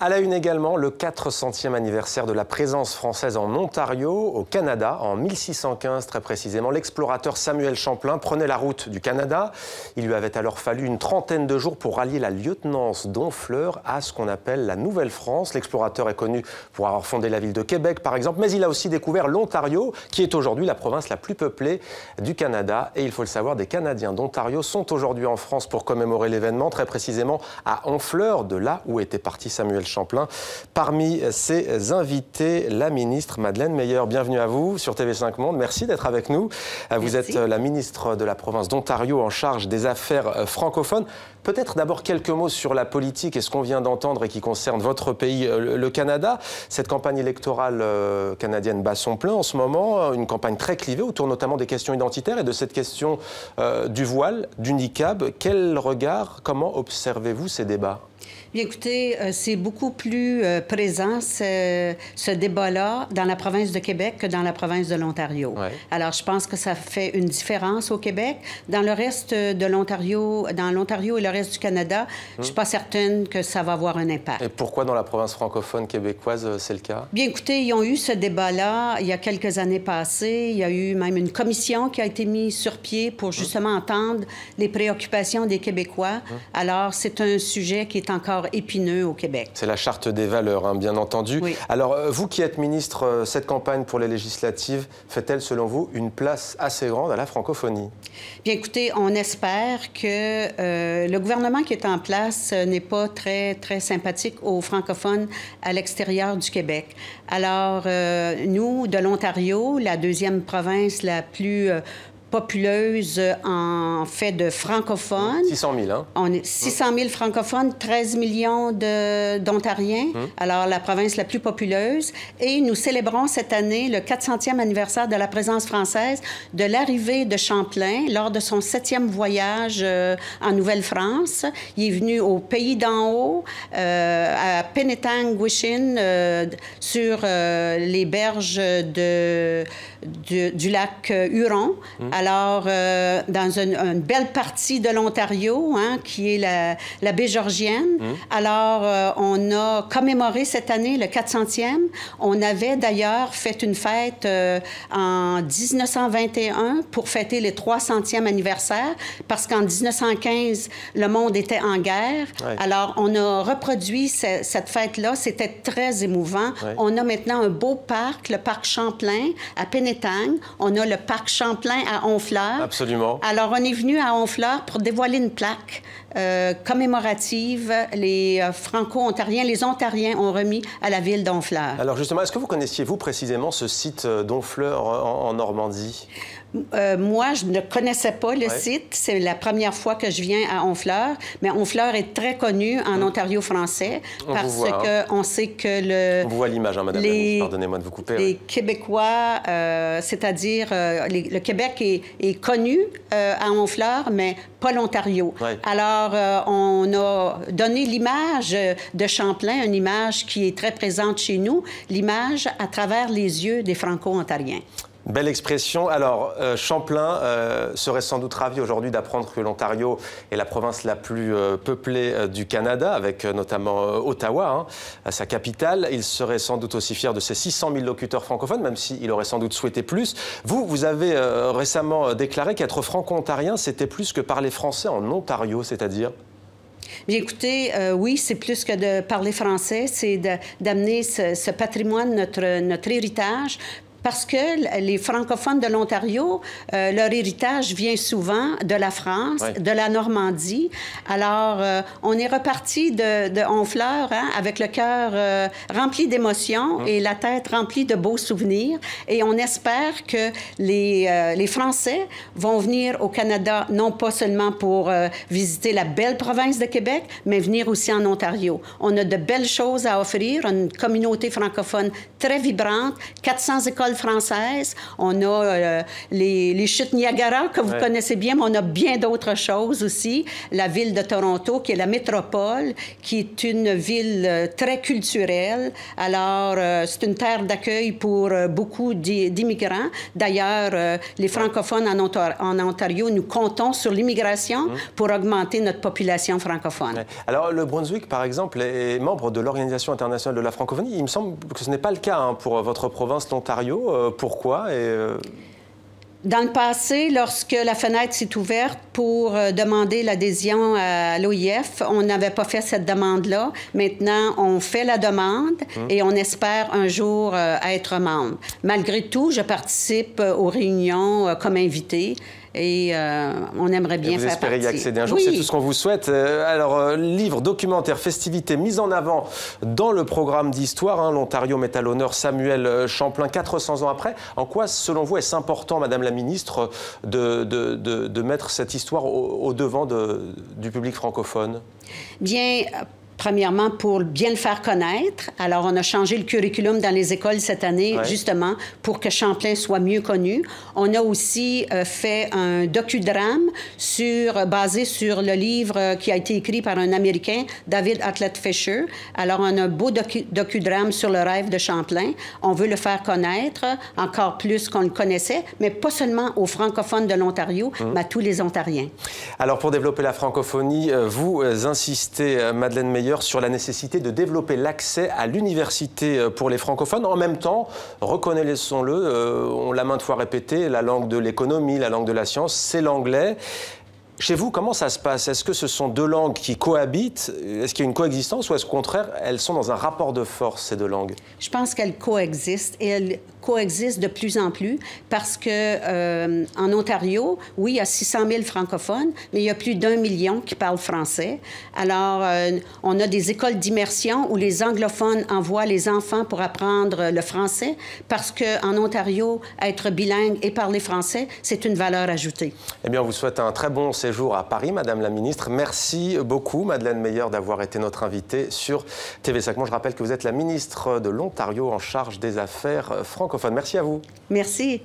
À la une également, le 400e anniversaire de la présence française en Ontario, au Canada, en 1615 très précisément. L'explorateur Samuel Champlain prenait la route du Canada. Il lui avait alors fallu une trentaine de jours pour rallier la lieutenance d'Honfleur à ce qu'on appelle la Nouvelle-France. L'explorateur est connu pour avoir fondé la ville de Québec, par exemple, mais il a aussi découvert l'Ontario, qui est aujourd'hui la province la plus peuplée du Canada. Et il faut le savoir, des Canadiens d'Ontario sont aujourd'hui en France pour commémorer l'événement, très précisément à Honfleur, de là où était parti Samuel Champlain. Parmi ses invités, la ministre Madeleine Meilleur. Bienvenue à vous sur TV5 Monde. Merci d'être avec nous. Merci. Vous êtes la ministre de la province d'Ontario en charge des affaires francophones. Peut-être d'abord quelques mots sur la politique et ce qu'on vient d'entendre et qui concerne votre pays, le Canada. Cette campagne électorale canadienne bat son plein en ce moment, une campagne très clivée autour notamment des questions identitaires et de cette question du voile, du niqab. Quel regard, comment observez-vous ces débats ? Bien, écoutez, c'est beaucoup plus présent, ce débat-là, dans la province de Québec que dans la province de l'Ontario. Ouais. Alors, je pense que ça fait une différence au Québec. Dans le reste de l'Ontario, dans l'Ontario et le reste du Canada, je ne suis pas certaine que ça va avoir un impact. Et pourquoi dans la province francophone québécoise, c'est le cas? Bien, écoutez, ils ont eu ce débat-là il y a quelques années passées. Il y a eu même une commission qui a été mise sur pied pour justement entendre les préoccupations des Québécois. Alors, c'est un sujet qui est encore épineux au Québec. C'est la charte des valeurs, hein, bien entendu. Oui. Alors, vous qui êtes ministre, cette campagne pour les législatives fait-elle, selon vous, une place assez grande à la francophonie? Bien, écoutez, on espère que le gouvernement qui est en place n'est pas très sympathique aux francophones à l'extérieur du Québec. Alors, nous, de l'Ontario, la deuxième province la plus populeuse en fait de francophones. 600 000, hein? On est 600 000 francophones, 13 millions d'Ontariens. Alors, la province la plus populeuse. Et nous célébrons cette année le 400e anniversaire de la présence française, de l'arrivée de Champlain lors de son 7e voyage en Nouvelle-France. Il est venu au Pays d'en haut, à Penetang-Gwishin, sur les berges du lac Huron. Alors, dans une belle partie de l'Ontario, hein, qui est la baie Georgienne. Alors, on a commémoré cette année le 400e. On avait d'ailleurs fait une fête en 1921 pour fêter le 300e anniversaire, parce qu'en 1915, le monde était en guerre. Ouais. Alors, on a reproduit cette fête-là. C'était très émouvant. Ouais. On a maintenant un beau parc, le parc Champlain à Penetang. On a le parc Champlain à Honfleur. Absolument. Alors, on est venu à Honfleur pour dévoiler une plaque commémorative. Les Franco-Ontariens, les Ontariens ont remis à la ville d'Honfleur. Alors, justement, est-ce que vous connaissiez, vous, précisément, ce site d'Honfleur en Normandie? Moi, je ne connaissais pas le site. C'est la première fois que je viens à Honfleur. Mais Honfleur est très connu en Ontario français parce qu'on sait que On voit l'image, hein, Madame la ministre. Pardonnez-moi de vous couper. Les Québécois, c'est-à-dire le Québec est connu à Honfleur, mais pas l'Ontario. Ouais. Alors, on a donné l'image de Champlain, une image qui est très présente chez nous, l'image à travers les yeux des Franco-Ontariens. Belle expression. Alors, Champlain serait sans doute ravi aujourd'hui d'apprendre que l'Ontario est la province la plus peuplée du Canada, avec notamment Ottawa, hein, sa capitale. Il serait sans doute aussi fier de ses 600 000 locuteurs francophones, même s'il aurait sans doute souhaité plus. Vous avez récemment déclaré qu'être franco-ontarien, c'était plus que parler français en Ontario, c'est-à-dire? Bien, écoutez, oui, c'est plus que de parler français, c'est d'amener ce patrimoine, notre héritage. Parce que les francophones de l'Ontario, leur héritage vient souvent de la France, de la Normandie. Alors, on est reparti de Honfleur, hein, avec le cœur rempli d'émotions et la tête remplie de beaux souvenirs. Et on espère que les Français vont venir au Canada, non pas seulement pour visiter la belle province de Québec, mais venir aussi en Ontario. On a de belles choses à offrir, une communauté francophone très vibrante, 400 écoles française, on a les chutes Niagara, que vous connaissez bien, mais on a bien d'autres choses aussi. La ville de Toronto, qui est la métropole, qui est une ville très culturelle. Alors, c'est une terre d'accueil pour beaucoup d'immigrants. D'ailleurs, les francophones en Ontario, nous comptons sur l'immigration pour augmenter notre population francophone. Ouais. Alors, le Brunswick, par exemple, est membre de l'Organisation internationale de la francophonie. Il me semble que ce n'est pas le cas pour votre province, l'Ontario. Pourquoi Dans le passé, lorsque la fenêtre s'est ouverte pour demander l'adhésion à l'OIF, on n'avait pas fait cette demande-là. Maintenant, on fait la demande et on espère un jour être membre. Malgré tout, je participe aux réunions comme invitée. Et on aimerait bien faire partie. Vous espérez y accéder un jour, c'est tout ce qu'on vous souhaite. Alors, livre, documentaire, festivités mises en avant dans le programme d'histoire. L'Ontario met à l'honneur Samuel Champlain 400 ans après. En quoi, selon vous, est-ce important, Madame la Ministre, de mettre cette histoire au devant du public francophone? Bien, premièrement, pour bien le faire connaître. Alors, on a changé le curriculum dans les écoles cette année, justement, pour que Champlain soit mieux connu. On a aussi fait un docudrame basé sur le livre qui a été écrit par un Américain, David Atlet Fisher. Alors, on a un beau docudrame sur le rêve de Champlain. On veut le faire connaître encore plus qu'on le connaissait, mais pas seulement aux francophones de l'Ontario, mais à tous les Ontariens. Alors, pour développer la francophonie, vous insistez, Madeleine Meilleur, sur la nécessité de développer l'accès à l'université pour les francophones. En même temps, reconnaissons-le, on l'a maintes fois répété, la langue de l'économie, la langue de la science, c'est l'anglais. Chez vous, comment ça se passe? Est-ce que ce sont deux langues qui cohabitent? Est-ce qu'il y a une coexistence ou est-ce qu'au contraire, elles sont dans un rapport de force, ces deux langues? Je pense qu'elles coexistent et elles coexistent de plus en plus parce que en Ontario, oui, il y a 600 000 francophones, mais il y a plus d'1 million qui parlent français. Alors, on a des écoles d'immersion où les anglophones envoient les enfants pour apprendre le français parce qu'en Ontario, être bilingue et parler français, c'est une valeur ajoutée. Eh bien, on vous souhaite un très bon séjour à Paris, Madame la Ministre. Merci beaucoup, Madeleine Meilleur, d'avoir été notre invitée sur TV5 Monde. Je rappelle que vous êtes la ministre de l'Ontario en charge des affaires francophones. Merci à vous. Merci.